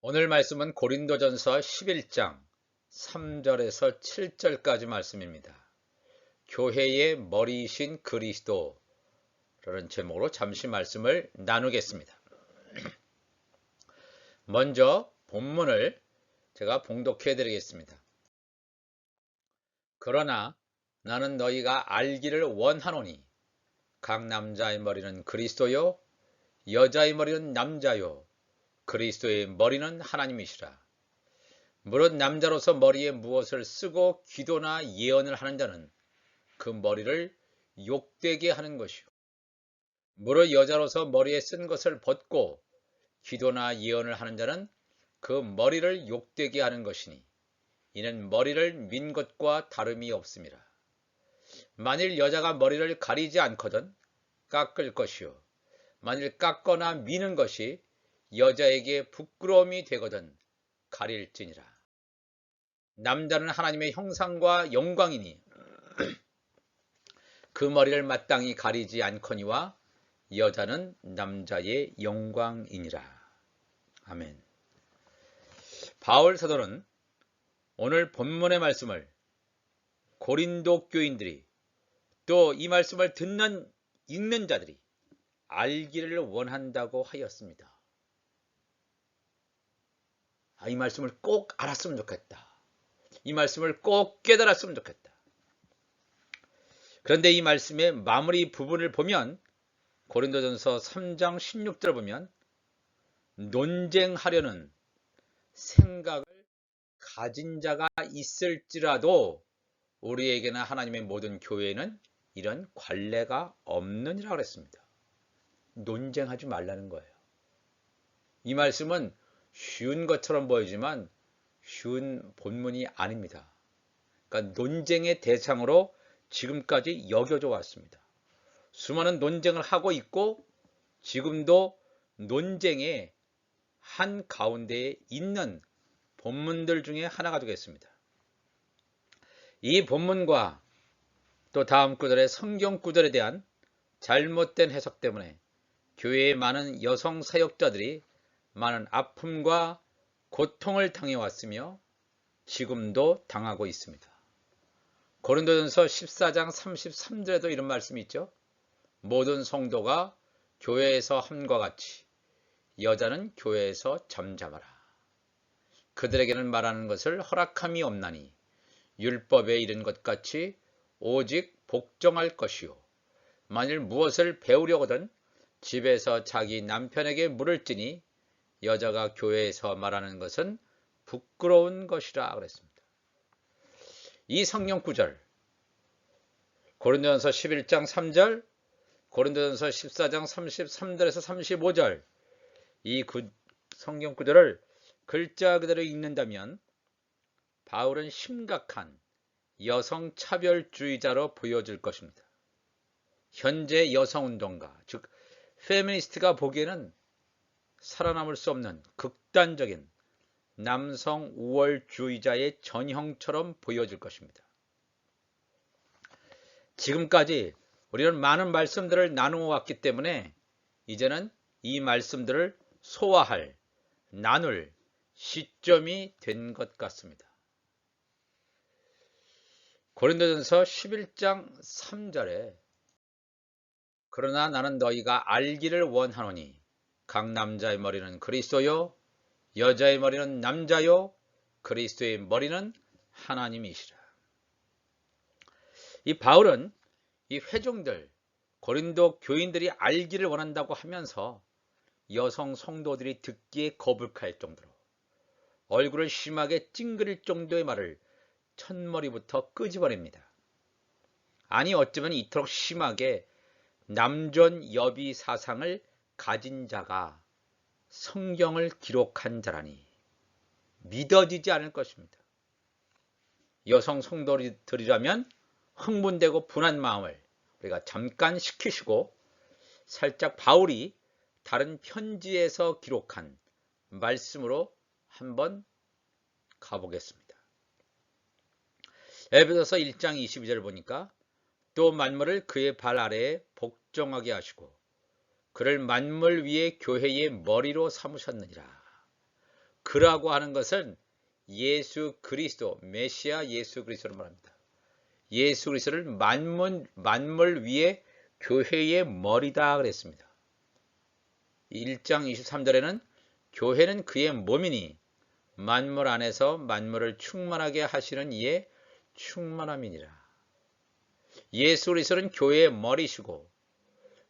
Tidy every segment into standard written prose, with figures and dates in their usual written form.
오늘 말씀은 고린도전서 11장 3절에서 7절까지 말씀입니다. 교회의 머리이신 그리스도라는 제목으로 잠시 말씀을 나누겠습니다. 먼저 본문을 제가 봉독해 드리겠습니다. 그러나 나는 너희가 알기를 원하노니 각 남자의 머리는 그리스도요 여자의 머리는 남자요 그리스도의 머리는 하나님이시라. 무릇 남자로서 머리에 무엇을 쓰고 기도나 예언을 하는 자는 그 머리를 욕되게 하는 것이요. 무릇 여자로서 머리에 쓴 것을 벗고 기도나 예언을 하는 자는 그 머리를 욕되게 하는 것이니 이는 머리를 민 것과 다름이 없음이라. 만일 여자가 머리를 가리지 않거든 깎을 것이요. 만일 깎거나 미는 것이 여자에게 부끄러움이 되거든 가릴지니라. 남자는 하나님의 형상과 영광이니 그 머리를 마땅히 가리지 않거니와 여자는 남자의 영광이니라. 아멘. 바울 사도는 오늘 본문의 말씀을 고린도 교인들이 또 이 말씀을 읽는 자들이 알기를 원한다고 하였습니다. 이 말씀을 꼭 알았으면 좋겠다. 이 말씀을 꼭 깨달았으면 좋겠다. 그런데 이 말씀의 마무리 부분을 보면 고린도전서 3장 16절을 보면 논쟁하려는 생각을 가진 자가 있을지라도 우리에게나 하나님의 모든 교회에는 이런 관례가 없느니라 그랬습니다. 논쟁하지 말라는 거예요. 이 말씀은 쉬운 것처럼 보이지만 쉬운 본문이 아닙니다. 그러니까 논쟁의 대상으로 지금까지 여겨져 왔습니다. 수많은 논쟁을 하고 있고 지금도 논쟁의 한 가운데에 있는 본문들 중에 하나가 되겠습니다. 이 본문과 또 다음 구절의 성경 구절에 대한 잘못된 해석 때문에 교회의 많은 여성 사역자들이 많은 아픔과 고통을 당해왔으며 지금도 당하고 있습니다. 고린도전서 14장 33절에도 이런 말씀이 있죠. 모든 성도가 교회에서 함과 같이 여자는 교회에서 잠잠하라. 그들에게는 말하는 것을 허락함이 없나니 율법에 이른 것 같이 오직 복종할 것이요. 만일 무엇을 배우려거든 집에서 자기 남편에게 물을지니 여자가 교회에서 말하는 것은 부끄러운 것이라 그랬습니다. 이 성경 구절 고린도전서 11장 3절 고린도전서 14장 33절에서 35절 이 성경 구절을 글자 그대로 읽는다면 바울은 심각한 여성 차별주의자로 보여질 것입니다. 현재 여성운동가 즉 페미니스트가 보기에는 살아남을 수 없는 극단적인 남성 우월주의자의 전형처럼 보여질 것입니다. 지금까지 우리는 많은 말씀들을 나누어 왔기 때문에 이제는 이 말씀들을 소화할, 나눌 시점이 된 것 같습니다. 고린도전서 11장 3절에 그러나 나는 너희가 알기를 원하노니 각 남자의 머리는 그리스도요 여자의 머리는 남자요 그리스도의 머리는 하나님이시라. 이 바울은 이 회중들 고린도 교인들이 알기를 원한다고 하면서 여성 성도들이 듣기에 거북할 정도로 얼굴을 심하게 찡그릴 정도의 말을 첫머리부터 끄집어냅니다. 아니 어쩌면 이토록 심하게 남존 여비 사상을 가진 자가 성경을 기록한 자라니 믿어지지 않을 것입니다. 여성 성도들이라면 흥분되고 분한 마음을 우리가 잠깐 식히시고 살짝 바울이 다른 편지에서 기록한 말씀으로 한번 가보겠습니다. 에베소서 1장 22절 보니까 또 만물을 그의 발 아래에 복종하게 하시고 그를 만물 위에 교회의 머리로 삼으셨느니라. 그라고 하는 것은 예수 그리스도, 메시아 예수 그리스도를 말합니다. 예수 그리스도를 만물 위에 교회의 머리다 그랬습니다. 1장 23절에는 교회는 그의 몸이니 만물 안에서 만물을 충만하게 하시는 이의 충만함이니라. 예수 그리스도는 교회의 머리시고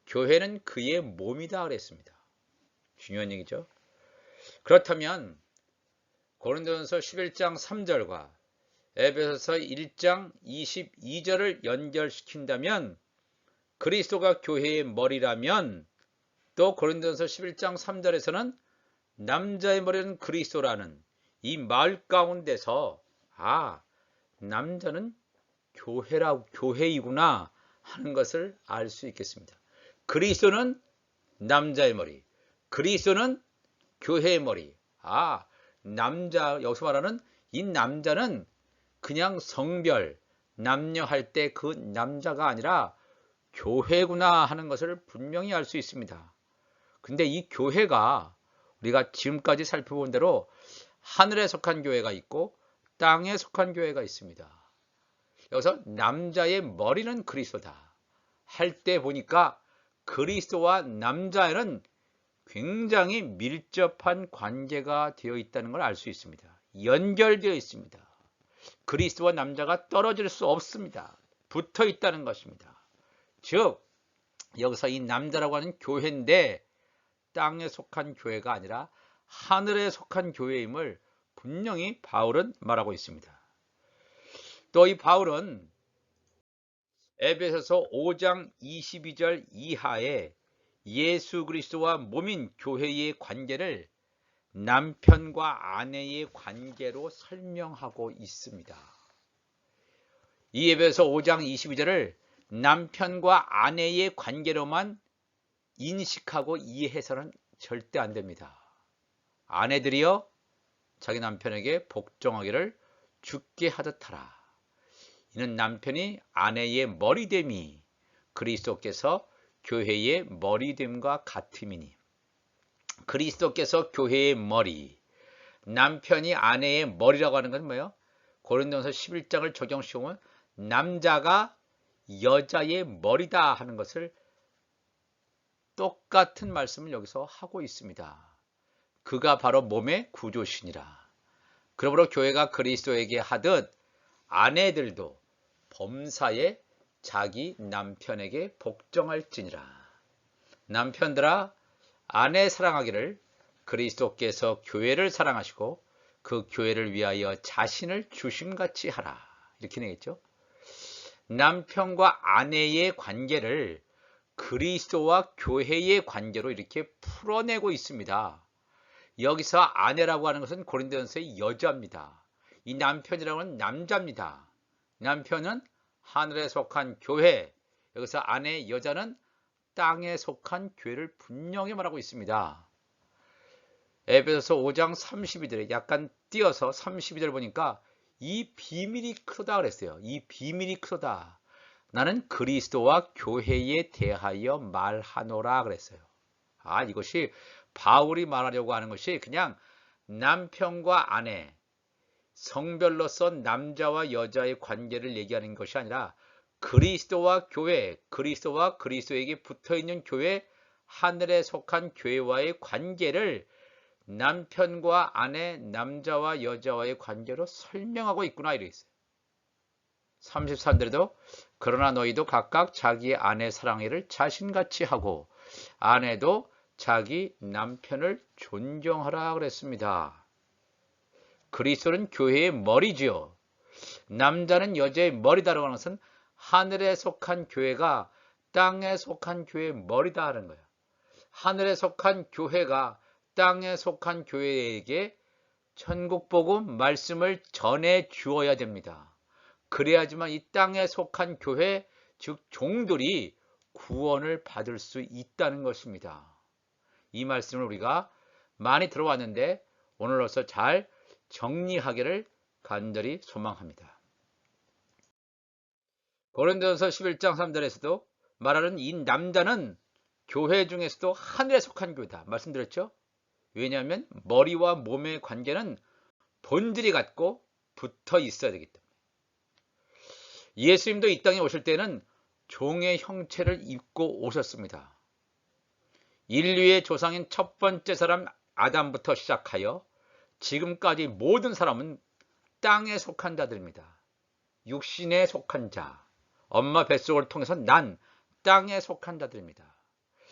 교회는 그의 몸이다 그랬습니다. 중요한 얘기죠. 그렇다면 고린도전서 11장 3절과 에베소서 1장 22절을 연결시킨다면 그리스도가 교회의 머리라면 또 고린도전서 11장 3절에서는 남자의 머리는 그리스도라는 이 말 가운데서 남자는 교회이구나 하는 것을 알 수 있겠습니다. 그리스도는 남자의 머리, 그리스도는 교회의 머리. 남자, 여기서 말하는 이 남자는 그냥 성별, 남녀 할 때 그 남자가 아니라 교회구나 하는 것을 분명히 알 수 있습니다. 근데 이 교회가 우리가 지금까지 살펴본 대로 하늘에 속한 교회가 있고 땅에 속한 교회가 있습니다. 여기서 남자의 머리는 그리스도다 할 때 보니까 그리스도와 남자에는 굉장히 밀접한 관계가 되어 있다는 걸 알 수 있습니다. 연결되어 있습니다. 그리스도와 남자가 떨어질 수 없습니다. 붙어 있다는 것입니다. 즉 여기서 이 남자라고 하는 교회인데 땅에 속한 교회가 아니라 하늘에 속한 교회임을 분명히 바울은 말하고 있습니다. 또 이 바울은 에베소서 5장 22절 이하에 예수 그리스도와 몸인 교회의 관계를 남편과 아내의 관계로 설명하고 있습니다. 이 에베소서 5장 22절을 남편과 아내의 관계로만 인식하고 이해해서는 절대 안 됩니다. 아내들이여 자기 남편에게 복종하기를 주께 하듯 하라. 이는 남편이 아내의 머리됨이 그리스도께서 교회의 머리됨과 같음이니. 그리스도께서 교회의 머리, 남편이 아내의 머리라고 하는 건 뭐예요? 고린도전서 11장을 적용시키면 남자가 여자의 머리다 하는 것을 똑같은 말씀을 여기서 하고 있습니다. 그가 바로 몸의 구조신이라. 그러므로 교회가 그리스도에게 하듯 아내들도 범사에 자기 남편에게 복종할지니라. 남편들아 아내 사랑하기를 그리스도께서 교회를 사랑하시고 그 교회를 위하여 자신을 주심같이 하라. 이렇게 되겠죠. 남편과 아내의 관계를 그리스도와 교회의 관계로 이렇게 풀어내고 있습니다. 여기서 아내라고 하는 것은 고린도전서의 여자입니다. 이 남편이라고 하는 남자입니다. 남편은 하늘에 속한 교회, 여기서 아내 여자는 땅에 속한 교회를 분명히 말하고 있습니다. 에베소서 5장 32절에 약간 띄어서 32절 보니까 이 비밀이 크다 그랬어요. 이 비밀이 크다. 나는 그리스도와 교회에 대하여 말하노라 그랬어요. 이것이 바울이 말하려고 하는 것이 그냥 남편과 아내, 성별로서 남자와 여자의 관계를 얘기하는 것이 아니라 그리스도와 교회, 그리스도와 그리스도에게 붙어있는 교회, 하늘에 속한 교회와의 관계를 남편과 아내, 남자와 여자와의 관계로 설명하고 있구나 이래 있어요. 33절에도 그러나 너희도 각각 자기의 아내 사랑해를 자신같이 하고 아내도 자기 남편을 존경하라 그랬습니다. 그리스도는 교회의 머리지요. 남자는 여자의 머리다라고 하는 것은 하늘에 속한 교회가 땅에 속한 교회의 머리다 하는 거예요. 하늘에 속한 교회가 땅에 속한 교회에게 천국복음 말씀을 전해 주어야 됩니다. 그래야지만 이 땅에 속한 교회, 즉 종들이 구원을 받을 수 있다는 것입니다. 이 말씀을 우리가 많이 들어왔는데 오늘로서 잘 정리하기를 간절히 소망합니다. 고린도전서 11장 3절에서도 말하는 이 남자는 교회 중에서도 하늘에 속한 교회다 말씀드렸죠. 왜냐하면 머리와 몸의 관계는 본질이 같고 붙어 있어야 되기 때문에. 예수님도 이 땅에 오실 때는 종의 형체를 입고 오셨습니다. 인류의 조상인 첫 번째 사람 아담부터 시작하여 지금까지 모든 사람은 땅에 속한 자들입니다. 육신에 속한 자, 엄마 뱃속을 통해서 난 땅에 속한 자들입니다.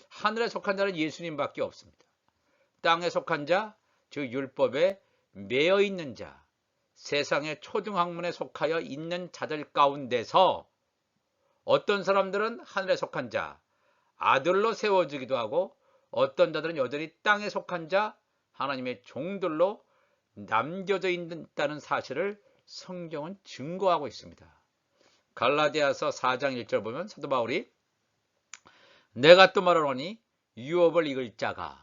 하늘에 속한 자는 예수님밖에 없습니다. 땅에 속한 자, 즉 율법에 매여 있는 자, 세상의 초등학문에 속하여 있는 자들 가운데서 어떤 사람들은 하늘에 속한 자, 아들로 세워지기도 하고 어떤 자들은 여전히 땅에 속한 자, 하나님의 종들로 남겨져 있다는 사실을 성경은 증거하고 있습니다. 갈라디아서 4장 1절 보면 사도 바울이 내가 또 말하노니 유업을 이을 자가,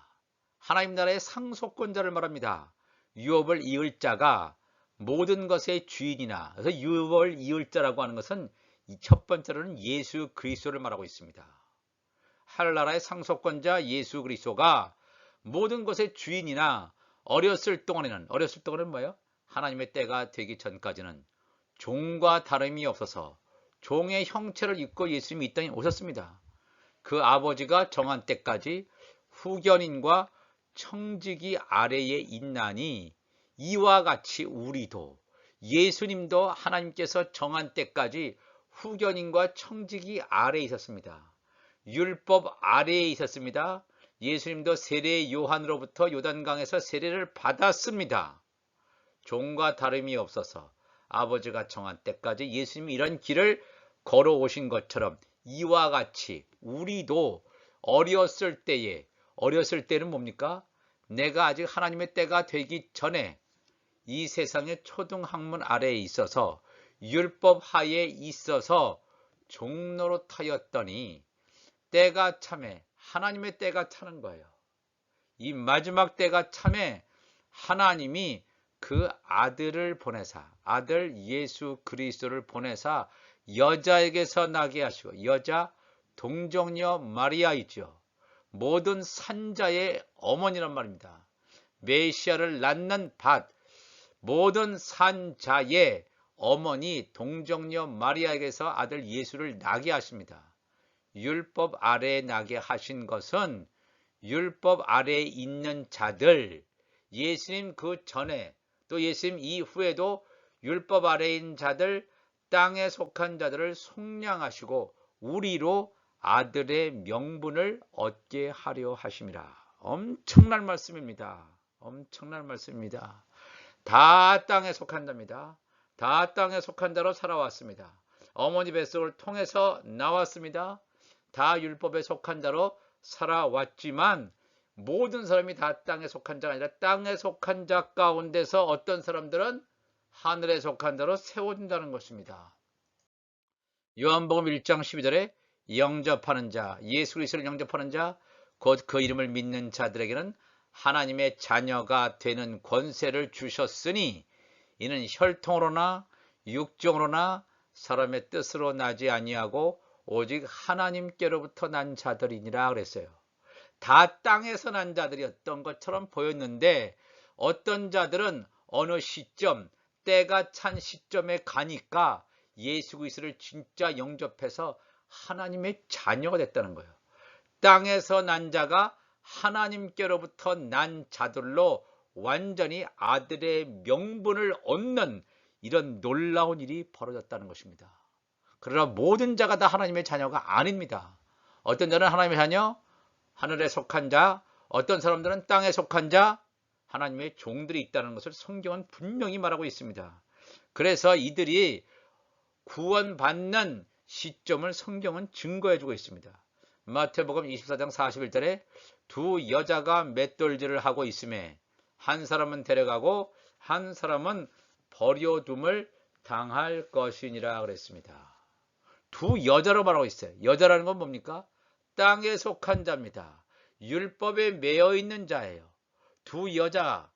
하나님 나라의 상속권자를 말합니다. 유업을 이을 자가 모든 것의 주인이나, 그래서 유업을 이을 자라고 하는 것은 첫 번째로는 예수 그리스도를 말하고 있습니다. 하늘나라의 상속권자 예수 그리스도가 모든 것의 주인이나 어렸을 동안에는 뭐예요? 하나님의 때가 되기 전까지는 종과 다름이 없어서 종의 형체를 입고 예수님이 이 땅에 오셨습니다. 그 아버지가 정한 때까지 후견인과 청지기 아래에 있나니 이와 같이 우리도 예수님도 하나님께서 정한 때까지 후견인과 청지기 아래에 있었습니다. 율법 아래에 있었습니다. 예수님도 세례 요한으로부터 요단강에서 세례를 받았습니다. 종과 다름이 없어서 아버지가 정한 때까지 예수님이 이런 길을 걸어오신 것처럼 이와 같이 우리도 어렸을 때는 뭡니까? 내가 아직 하나님의 때가 되기 전에 이 세상의 초등학문 아래에 있어서 율법 하에 있어서 종노릇하였더니 때가 참에 하나님의 때가 차는 거예요. 이 마지막 때가 참에 하나님이 그 아들을 보내사, 아들 예수 그리스도를 보내사 여자에게서 나게 하시고, 여자 동정녀 마리아이죠. 모든 산자의 어머니란 말입니다. 메시아를 낳는 밭, 모든 산자의 어머니 동정녀 마리아에게서 아들 예수를 낳게 하십니다. 율법 아래에 나게 하신 것은 율법 아래에 있는 자들, 예수님 그 전에 또 예수님 이후에도 율법 아래에 있는 자들, 땅에 속한 자들을 속량하시고 우리로 아들의 명분을 얻게 하려 하심이라. 엄청난 말씀입니다. 엄청난 말씀입니다. 다 땅에 속한 자입니다. 다 땅에 속한 자로 살아왔습니다. 어머니 뱃속을 통해서 나왔습니다. 다 율법에 속한 자로 살아왔지만 모든 사람이 다 땅에 속한 자가 아니라 땅에 속한 자 가운데서 어떤 사람들은 하늘에 속한 자로 세워진다는 것입니다. 요한복음 1장 12절에 영접하는 자, 예수 그리스도를 영접하는 자, 곧 그 이름을 믿는 자들에게는 하나님의 자녀가 되는 권세를 주셨으니 이는 혈통으로나 육정으로나 사람의 뜻으로 나지 아니하고 오직 하나님께로부터 난 자들이니라 그랬어요. 다 땅에서 난 자들이었던 것처럼 보였는데 어떤 자들은 어느 시점, 때가 찬 시점에 가니까 예수 그리스도를 진짜 영접해서 하나님의 자녀가 됐다는 거예요. 땅에서 난 자가 하나님께로부터 난 자들로 완전히 아들의 명분을 얻는 이런 놀라운 일이 벌어졌다는 것입니다. 그러나 모든 자가 다 하나님의 자녀가 아닙니다. 어떤 자는 하나님의 자녀, 하늘에 속한 자, 어떤 사람들은 땅에 속한 자, 하나님의 종들이 있다는 것을 성경은 분명히 말하고 있습니다. 그래서 이들이 구원받는 시점을 성경은 증거해주고 있습니다. 마태복음 24장 41절에 두 여자가 맷돌질을 하고 있음에 한 사람은 데려가고 한 사람은 버려둠을 당할 것이니라 그랬습니다. 두 여자로 말하고 있어요. 여자라는 건 뭡니까? 땅에 속한 자입니다. 율법에 매여 있는 자예요. 두 여자가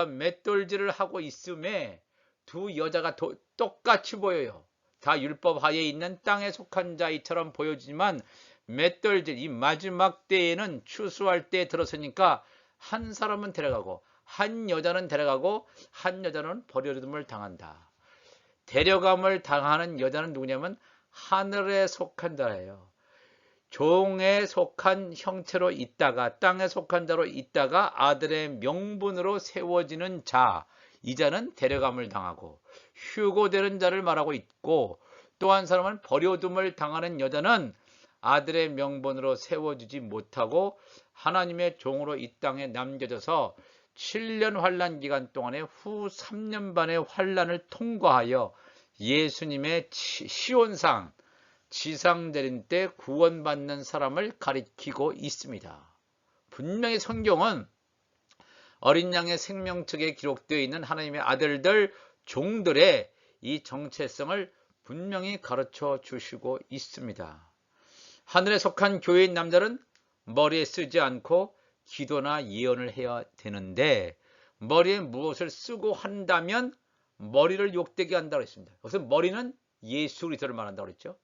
맷돌질을 하고 있음에 두 여자가 똑같이 보여요. 다 율법 하에 있는 땅에 속한 자이처럼 보여지지만 맷돌질, 이 마지막 때에는 추수할 때 들어서니까 한 사람은 데려가고 한 여자는 데려가고 한 여자는 버려둠을 당한다. 데려감을 당하는 여자는 누구냐면 하늘에 속한 자예요. 종에 속한 형체로 있다가 땅에 속한 자로 있다가 아들의 명분으로 세워지는 자, 이 자는 데려감을 당하고 휴고되는 자를 말하고 있고, 또 한 사람은 버려둠을 당하는 여자는 아들의 명분으로 세워지지 못하고 하나님의 종으로 이 땅에 남겨져서 7년 환란 기간 동안에 후 3년 반의 환란을 통과하여 예수님의 시온상 지상대림 때 구원받는 사람을 가리키고 있습니다. 분명히 성경은 어린 양의 생명책에 기록되어 있는 하나님의 아들들 종들의 이 정체성을 분명히 가르쳐 주시고 있습니다. 하늘에 속한 교회인 남자는 머리에 쓰지 않고 기도나 예언을 해야 되는데, 머리에 무엇을 쓰고 한다면 머리를 욕되게 한다고 했습니다. 여기서 머리는 예수 그리스도를 말한다고 했죠.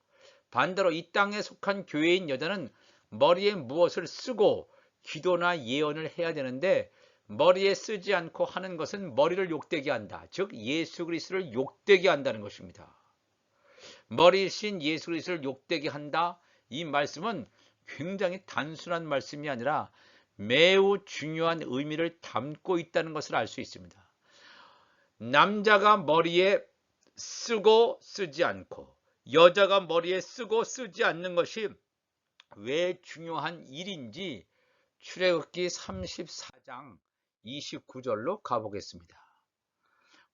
반대로 이 땅에 속한 교회인 여자는 머리에 무엇을 쓰고 기도나 예언을 해야 되는데, 머리에 쓰지 않고 하는 것은 머리를 욕되게 한다. 즉 예수 그리스도를 욕되게 한다는 것입니다. 머리신 예수 그리스도를 욕되게 한다. 이 말씀은 굉장히 단순한 말씀이 아니라 매우 중요한 의미를 담고 있다는 것을 알 수 있습니다. 남자가 머리에 쓰고 쓰지 않고 여자가 머리에 쓰고 쓰지 않는 것이 왜 중요한 일인지 출애굽기 34장 29절로 가보겠습니다.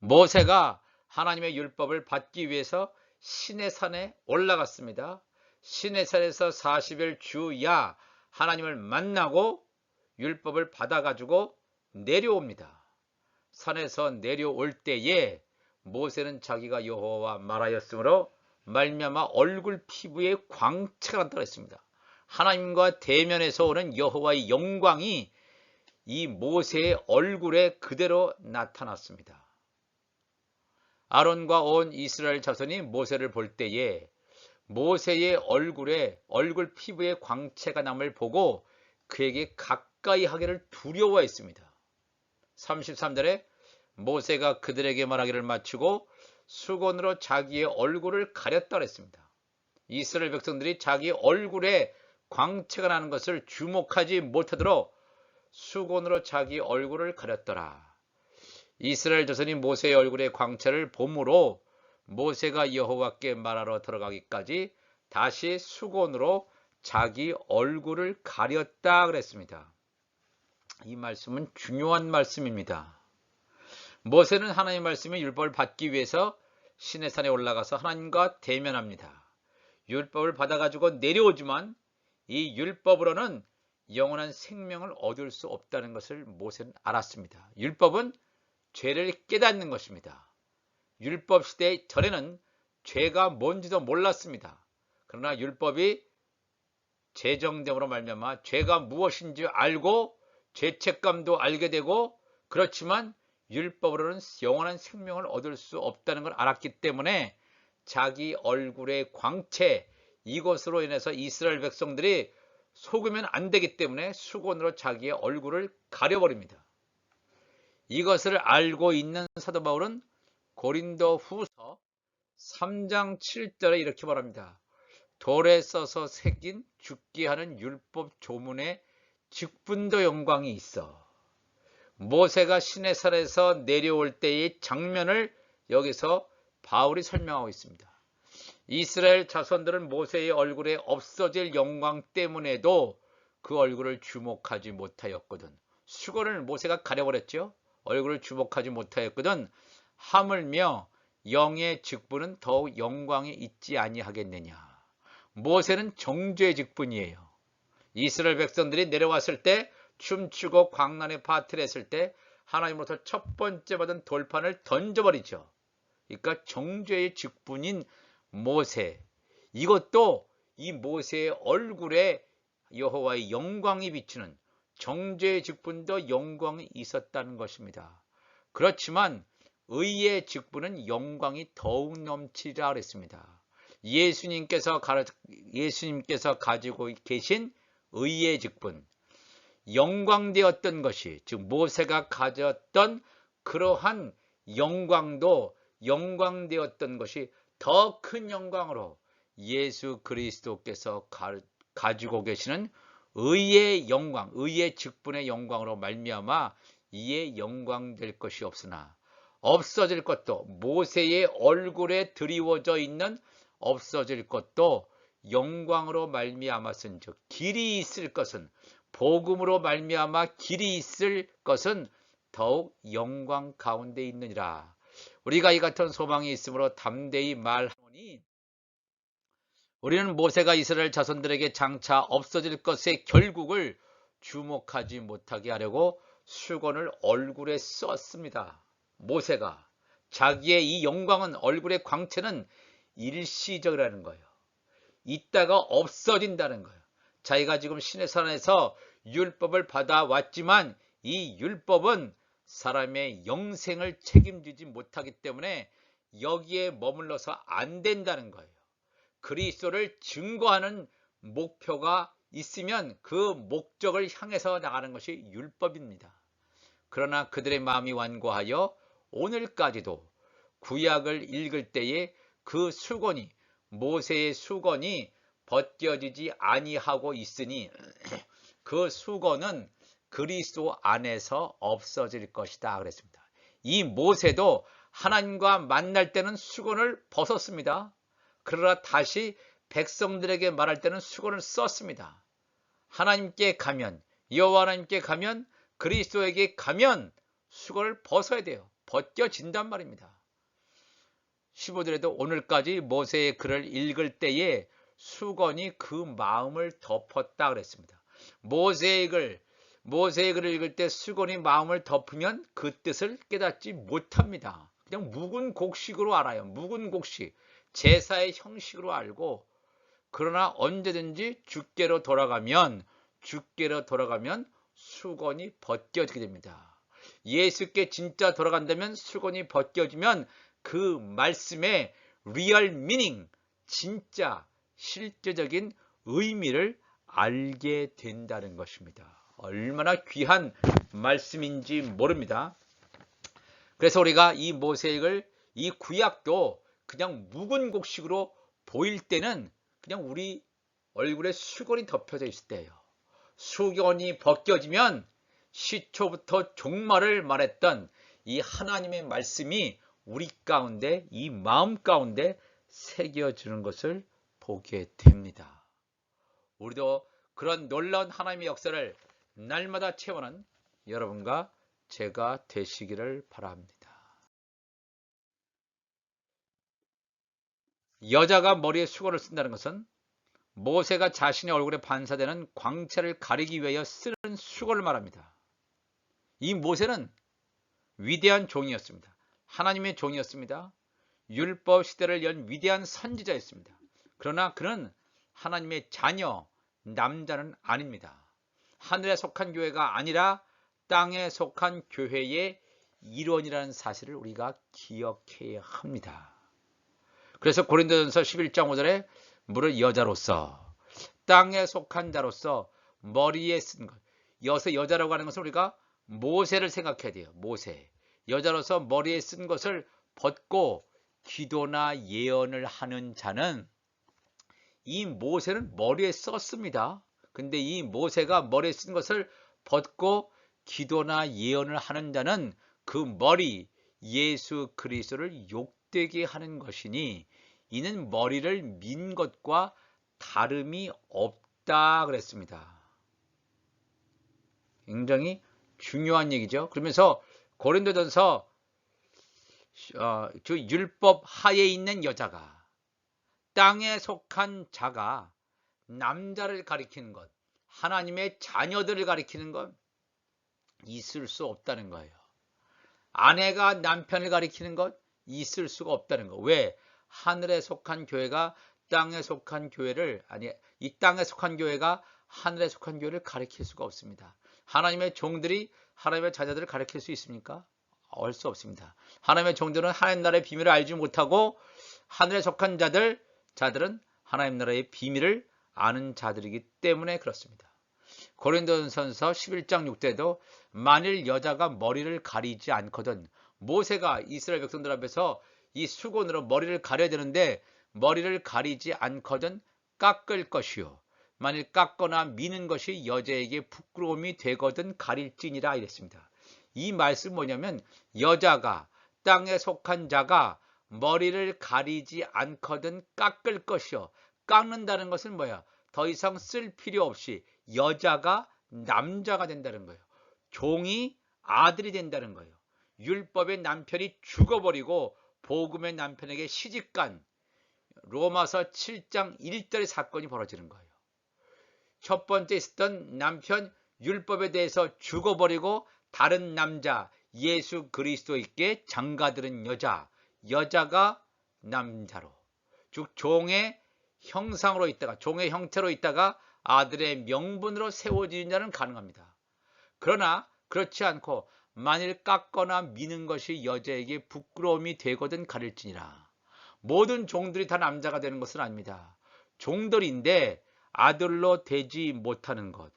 모세가 하나님의 율법을 받기 위해서 시내산에 올라갔습니다. 시내산에서 40일 주야 하나님을 만나고 율법을 받아가지고 내려옵니다. 산에서 내려올 때에 모세는 자기가 여호와와 말하였으므로 말미암아 얼굴 피부에 광채가 난다고 했습니다. 하나님과 대면에서 오는 여호와의 영광이 이 모세의 얼굴에 그대로 나타났습니다. 아론과 온 이스라엘 자손이 모세를 볼 때에 모세의 얼굴에 얼굴 피부에 광채가 남을 보고 그에게 가까이 하기를 두려워했습니다. 33절에 모세가 그들에게 말하기를 마치고 수건으로 자기의 얼굴을 가렸다 그랬습니다. 이스라엘 백성들이 자기 얼굴에 광채가 나는 것을 주목하지 못하도록 수건으로 자기 얼굴을 가렸더라. 이스라엘 자손이 모세의 얼굴에 광채를 봄으로 모세가 여호와께 말하러 들어가기까지 다시 수건으로 자기 얼굴을 가렸다 그랬습니다. 이 말씀은 중요한 말씀입니다. 모세는 하나님의 말씀의 율법을 받기 위해서 시내산에 올라가서 하나님과 대면합니다. 율법을 받아가지고 내려오지만 이 율법으로는 영원한 생명을 얻을 수 없다는 것을 모세는 알았습니다. 율법은 죄를 깨닫는 것입니다. 율법 시대 전에는 죄가 뭔지도 몰랐습니다. 그러나 율법이 제정됨으로 말미암아 죄가 무엇인지 알고 죄책감도 알게 되고, 그렇지만 율법으로는 영원한 생명을 얻을 수 없다는 걸 알았기 때문에 자기 얼굴의 광채, 이것으로 인해서 이스라엘 백성들이 속으면 안 되기 때문에 수건으로 자기의 얼굴을 가려버립니다. 이것을 알고 있는 사도 바울은 고린도 후서 3장 7절에 이렇게 말합니다. 돌에 써서 새긴 죽게 하는 율법 조문에 직분도 영광이 있어. 모세가 시내산에서 내려올 때의 장면을 여기서 바울이 설명하고 있습니다. 이스라엘 자손들은 모세의 얼굴에 없어질 영광 때문에도 그 얼굴을 주목하지 못하였거든. 수건을 모세가 가려버렸죠. 얼굴을 주목하지 못하였거든. 하물며 영의 직분은 더욱 영광이 있지 아니하겠느냐. 모세는 정죄의 직분이에요. 이스라엘 백성들이 내려왔을 때 춤추고 광란의 파티를 했을 때 하나님으로부터 첫 번째 받은 돌판을 던져버리죠. 그러니까 정죄의 직분인 모세, 이것도 이 모세의 얼굴에 여호와의 영광이 비치는 정죄의 직분도 영광이 있었다는 것입니다. 그렇지만 의의 직분은 영광이 더욱 넘치리라 그랬습니다. 예수님께서 가지고 계신 의의 직분, 영광되었던 것이, 즉 모세가 가졌던 그러한 영광도 영광되었던 것이 더 큰 영광으로 예수 그리스도께서 가지고 계시는 의의 영광, 의의 직분의 영광으로 말미암아 이에 영광될 것이 없으나 없어질 것도, 모세의 얼굴에 드리워져 있는 없어질 것도 영광으로 말미암았은즉 길이 있을 것은, 복음으로 말미암아 길이 있을 것은 더욱 영광 가운데 있느니라. 우리가 이 같은 소망이 있으므로 담대히 말하노니, 우리는 모세가 이스라엘 자손들에게 장차 없어질 것의 결국을 주목하지 못하게 하려고 수건을 얼굴에 썼습니다. 모세가 자기의 이 영광은, 얼굴의 광채는 일시적이라는 거예요. 이따가 없어진다는 거예요. 자기가 지금 시내산에서 율법을 받아왔지만 이 율법은 사람의 영생을 책임지지 못하기 때문에 여기에 머물러서 안 된다는 거예요. 그리스도를 증거하는 목표가 있으면 그 목적을 향해서 나가는 것이 율법입니다. 그러나 그들의 마음이 완고하여 오늘까지도 구약을 읽을 때에 그 수건이, 모세의 수건이 벗겨지지 아니하고 있으니 그 수건은 그리스도 안에서 없어질 것이다 그랬습니다. 이 모세도 하나님과 만날 때는 수건을 벗었습니다. 그러나 다시 백성들에게 말할 때는 수건을 썼습니다. 하나님께 가면, 여호와 하나님께 가면, 그리스도에게 가면 수건을 벗어야 돼요. 벗겨진단 말입니다. 15절에도 오늘까지 모세의 글을 읽을 때에 수건이 그 마음을 덮었다 그랬습니다. 모세의 글을 읽을 때 수건이 마음을 덮으면 그 뜻을 깨닫지 못합니다. 그냥 묵은 곡식으로 알아요. 묵은 곡식, 제사의 형식으로 알고, 그러나 언제든지 주께로 돌아가면 수건이 벗겨지게 됩니다. 예수께 진짜 돌아간다면 수건이 벗겨지면 그 말씀의 리얼 미닝, 진짜 실제적인 의미를 알게 된다는 것입니다. 얼마나 귀한 말씀인지 모릅니다. 그래서 우리가 이 모세액을, 이 구약도 그냥 묵은 곡식으로 보일 때는 그냥 우리 얼굴에 수건이 덮여져 있을 때예요. 수건이 벗겨지면 시초부터 종말을 말했던 이 하나님의 말씀이 우리 가운데, 이 마음 가운데 새겨지는 것을 보게 됩니다. 우리도 그런 놀라운 하나님의 역사를 날마다 체험하는 여러분과 제가 되시기를 바랍니다. 여자가 머리에 수건을 쓴다는 것은 모세가 자신의 얼굴에 반사되는 광채를 가리기 위하여 쓰는 수건을 말합니다. 이 모세는 위대한 종이었습니다. 하나님의 종이었습니다. 율법 시대를 연 위대한 선지자였습니다. 그러나 그는 하나님의 자녀, 남자는 아닙니다. 하늘에 속한 교회가 아니라 땅에 속한 교회의 일원이라는 사실을 우리가 기억해야 합니다. 그래서 고린도전서 11장 5절에 무릇 여자로서, 땅에 속한 자로서 머리에 쓴 것, 여기서 여자라고 하는 것은 우리가 모세를 생각해야 돼요. 모세, 여자로서 머리에 쓴 것을 벗고 기도나 예언을 하는 자는, 이 모세는 머리에 썼습니다. 근데 이 모세가 머리에 쓴 것을 벗고 기도나 예언을 하는 자는 그 머리, 예수 그리스도를 욕되게 하는 것이니 이는 머리를 민 것과 다름이 없다 그랬습니다. 굉장히 중요한 얘기죠. 그러면서 고린도전서 율법 하에 있는 여자가, 땅에 속한 자가 남자를 가리키는 것, 하나님의 자녀들을 가리키는 건 있을 수 없다는 거예요. 아내가 남편을 가리키는 것 있을 수가 없다는 거. 왜? 하늘에 속한 교회가 땅에 속한 교회를, 이 땅에 속한 교회가 하늘에 속한 교회를 가리킬 수가 없습니다. 하나님의 종들이 하나님의 자녀들을 가리킬 수 있습니까? 알 수 없습니다. 하나님의 종들은 하나님 나라의 비밀을 알지 못하고 하늘에 속한 자들은 하나님 나라의 비밀을 아는 자들이기 때문에 그렇습니다. 고린도전서 11장 6절에도 만일 여자가 머리를 가리지 않거든, 모세가 이스라엘 백성들 앞에서 이 수건으로 머리를 가려야 되는데 머리를 가리지 않거든 깎을 것이요, 만일 깎거나 미는 것이 여자에게 부끄러움이 되거든 가릴지니라 이랬습니다. 이 말씀 뭐냐면, 여자가, 땅에 속한 자가 머리를 가리지 않거든 깎을 것이요. 깎는다는 것은 뭐야? 더 이상 쓸 필요 없이 여자가 남자가 된다는 거예요. 종이 아들이 된다는 거예요. 율법의 남편이 죽어버리고 복음의 남편에게 시집간 로마서 7장 1절의 사건이 벌어지는 거예요. 첫 번째 있었던 남편 율법에 대해서 죽어버리고 다른 남자 예수 그리스도께 장가들은 여자, 여자가 남자로, 즉 종의 형상으로 있다가, 종의 형태로 있다가 아들의 명분으로 세워지는 자는 가능합니다. 그러나 그렇지 않고 만일 깎거나 미는 것이 여자에게 부끄러움이 되거든 가릴지니라. 모든 종들이 다 남자가 되는 것은 아닙니다. 종들인데 아들로 되지 못하는 것,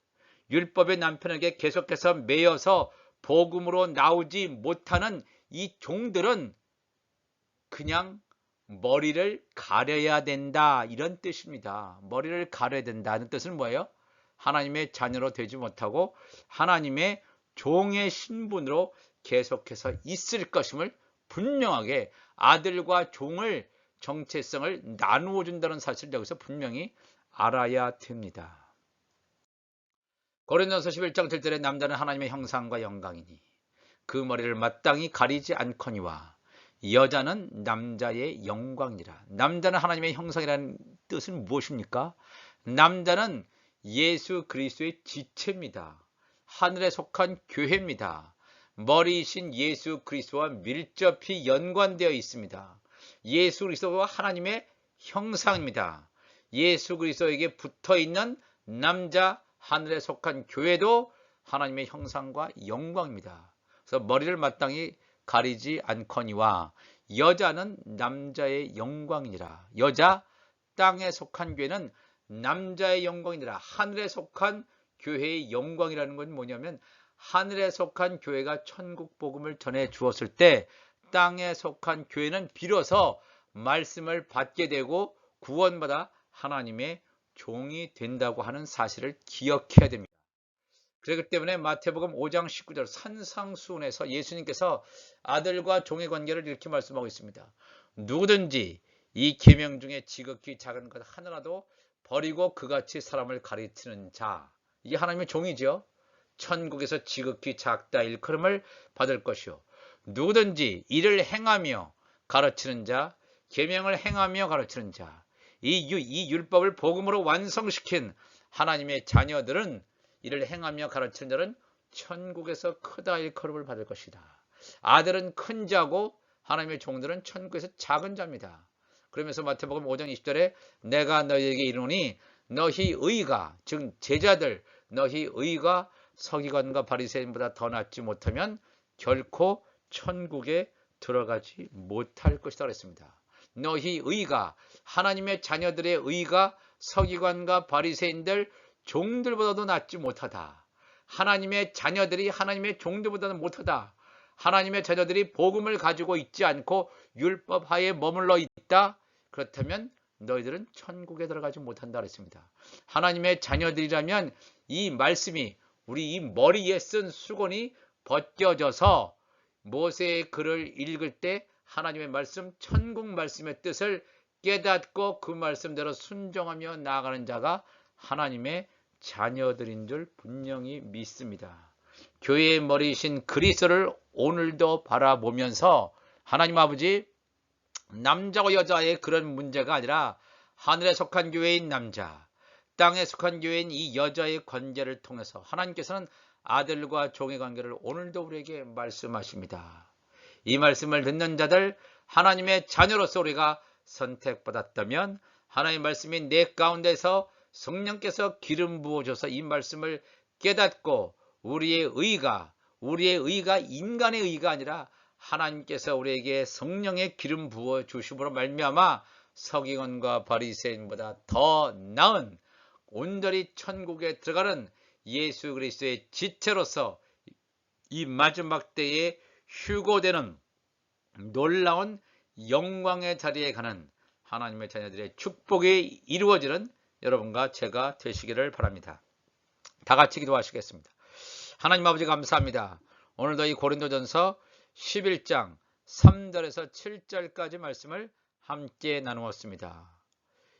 율법의 남편에게 계속해서 매여서 복음으로 나오지 못하는 이 종들은 그냥 머리를 가려야 된다, 이런 뜻입니다. 머리를 가려야 된다는 뜻은 뭐예요? 하나님의 자녀로 되지 못하고 하나님의 종의 신분으로 계속해서 있을 것임을 분명하게, 아들과 종을 정체성을 나누어 준다는 사실을 여기서 분명히 알아야 됩니다. 고린도전서 11장 7절에 남자는 하나님의 형상과 영광이니 그 머리를 마땅히 가리지 않거니와 여자는 남자의 영광이라. 남자는 하나님의 형상이라는 뜻은 무엇입니까? 남자는 예수 그리스도의 지체입니다. 하늘에 속한 교회입니다. 머리이신 예수 그리스도와 밀접히 연관되어 있습니다. 예수 그리스도와 하나님의 형상입니다. 예수 그리스도에게 붙어있는 남자, 하늘에 속한 교회도 하나님의 형상과 영광입니다. 그래서 머리를 마땅히 가리지 않거니와 여자는 남자의 영광이니라. 여자, 땅에 속한 교회는 남자의 영광이니라. 하늘에 속한 교회의 영광이라는 건 뭐냐면, 하늘에 속한 교회가 천국 복음을 전해 주었을 때 땅에 속한 교회는 비로소 말씀을 받게 되고 구원받아 하나님의 종이 된다고 하는 사실을 기억해야 됩니다. 그렇기 때문에 마태복음 5장 19절 산상수훈에서 예수님께서 아들과 종의 관계를 이렇게 말씀하고 있습니다. 누구든지 이 계명 중에 지극히 작은 것 하나라도 버리고 그같이 사람을 가르치는 자, 이게 하나님의 종이죠. 천국에서 지극히 작다 일컬음을 받을 것이요, 누구든지 이를 행하며 가르치는 자, 계명을 행하며 가르치는 자, 이 율법을 복음으로 완성시킨 하나님의 자녀들은, 이를 행하며 가르치는 자는 천국에서 크다 일컬음을 받을 것이다. 아들은 큰 자고 하나님의 종들은 천국에서 작은 자입니다. 그러면서 마태복음 5장 20절에 내가 너희에게 이르노니 너희 의가, 즉 제자들, 너희 의가 서기관과 바리새인보다 더 낫지 못하면 결코 천국에 들어가지 못할 것이다 그랬습니다. 너희 의가, 하나님의 자녀들의 의가 서기관과 바리새인들, 종들보다도 낫지 못하다. 하나님의 자녀들이 하나님의 종들보다는 못하다. 하나님의 자녀들이 복음을 가지고 있지 않고 율법 하에 머물러 있다. 그렇다면 너희들은 천국에 들어가지 못한다 그랬습니다. 하나님의 자녀들이라면 이 말씀이, 우리 이 머리에 쓴 수건이 벗겨져서 모세의 글을 읽을 때 하나님의 말씀, 천국 말씀의 뜻을 깨닫고 그 말씀대로 순종하며 나아가는 자가 하나님의 자녀들인 줄 분명히 믿습니다. 교회의 머리이신 그리스도를 오늘도 바라보면서 하나님 아버지, 남자와 여자의 그런 문제가 아니라 하늘에 속한 교회인 남자, 땅에 속한 교회인 이 여자의 관계를 통해서 하나님께서는 아들과 종의 관계를 오늘도 우리에게 말씀하십니다. 이 말씀을 듣는 자들, 하나님의 자녀로서 우리가 선택받았다면 하나님의 말씀이 내 가운데서 성령께서 기름 부어줘서 이 말씀을 깨닫고 우리의 의가 인간의 의가 아니라 하나님께서 우리에게 성령의 기름 부어 주심으로 말미암아 서기관과 바리새인보다 더 나은 온전히 천국에 들어가는 예수 그리스도의 지체로서 이 마지막 때에 휴거되는 놀라운 영광의 자리에 가는 하나님의 자녀들의 축복이 이루어지는 여러분과 제가 되시기를 바랍니다. 다 같이 기도하시겠습니다. 하나님 아버지 감사합니다. 오늘도 이 고린도전서 11장 3절에서 7절까지 말씀을 함께 나누었습니다.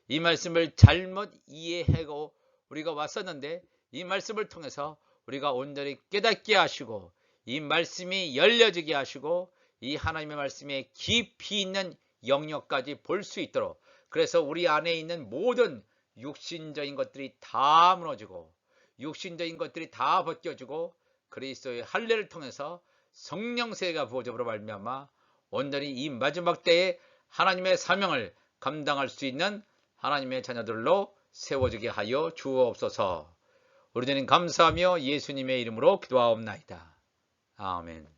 이 말씀을 잘못 이해하고 우리가 왔었는데 이 말씀을 통해서 우리가 온전히 깨닫게 하시고 이 말씀이 열려지게 하시고 이 하나님의 말씀에 깊이 있는 영역까지 볼 수 있도록, 그래서 우리 안에 있는 모든 육신적인 것들이 다 무너지고 육신적인 것들이 다 벗겨지고 그리스도의 할례를 통해서 성령 세례가 부어짐으로 말미암아 온전히 이 마지막 때에 하나님의 사명을 감당할 수 있는 하나님의 자녀들로 세워지게 하여 주옵소서. 우리 주님 감사하며 예수님의 이름으로 기도하옵나이다. 아멘.